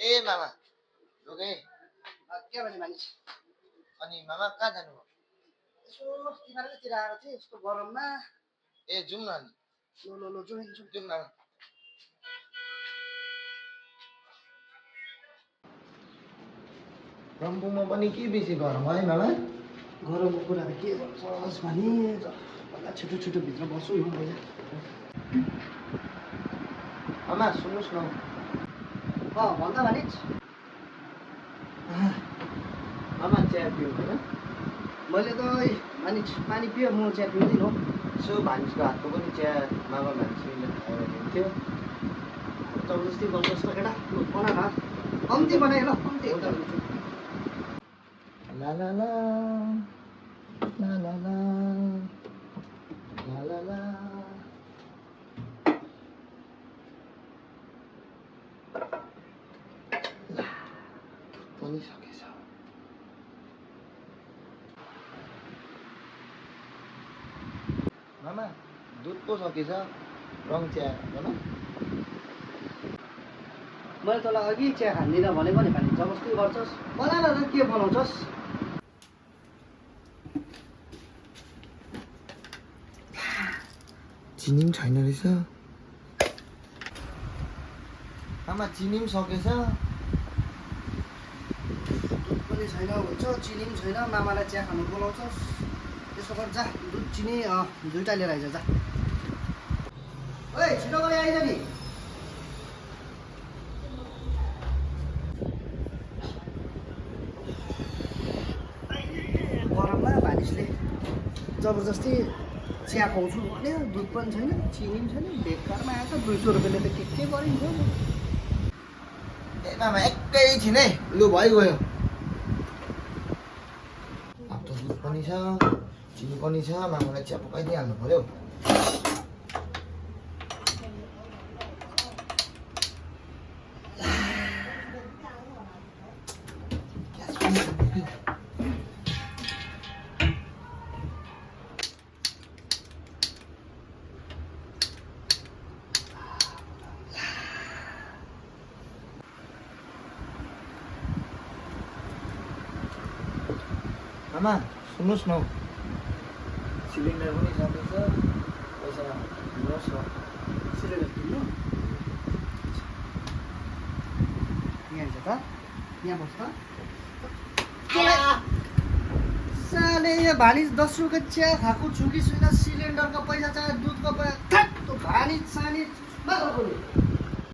ए मामा लुगे के भने मानिस अनि मामा कहाँ जानुभयो? यसो तिमीहरूतिर आएको थिएँ यस्तो गरममा। ए जाउँ न अनि लो जाउँ। जाउँ मामा। रम्फूमा पनि के बेसी गरम है मामा? गरमको कुरा त के गर्छस् भने भन्दा छिटो भित्र बस्छु न पहिला। मामा सुन्नुहोस् न भन्दा मानिस मामा चिया पिउँ होइन? मैले त मानिस पानी पियो म चिया पिउँदिनँ हो। यसो भानिसको हातको पनि चिया मामा भानिसले खाएर हुन्थ्यो। जबरजस्ती गर्छस् त केटा बना न कम्ती बनाए ल कम्ती एउटा ला ला ला ला ला ला ला ला ला पनि सकेछ। मामा दुध पो सकेछ रङ चिया भन। मैले तँलाई अघि चिया खान्दिनँ भनेको नि खाने जबरजस्ती गर्छस् बना न के बनाउँछस्। चिनी पनि छैन रहेछ मामा, चिनी पनि सकेछ। दुध पनि छैन भन्छ चिनी पनि छैन मामालाई चिया खानु बोलाउँछस्। त्यसो गर जा दुध चिनी दुइटा लिएर आइज जा। ओइ छिटो गरी आइज नि। गरममा भानिसले जबरजस्ती चिया खुवाउँछु भन्यो दुध पनि छैन चिनी पनि छैन बेकारमा आएको 200 रुपियाँले त के गरिन्छ। ए मामा एकैछिन है लु भइगयो। अब त दुध पनि छ चिनी पनि छ, मामालाई चिया पकाइदिइहाल्नु पर्यो। मामा सुन्नुहोस् न, सिलिन्डर पनि सकेछ, पैसा दिनुहोस् न। सिलिन्डर किन्नु यहाँ छ त यहाँ बस्छ। साले यो भानिज 10 रुपियाँ चिया खाएको छु कि छुइनँ सिलिन्डरको पैसा चाहियो दुधको पैसा भानिज सानिज मात्र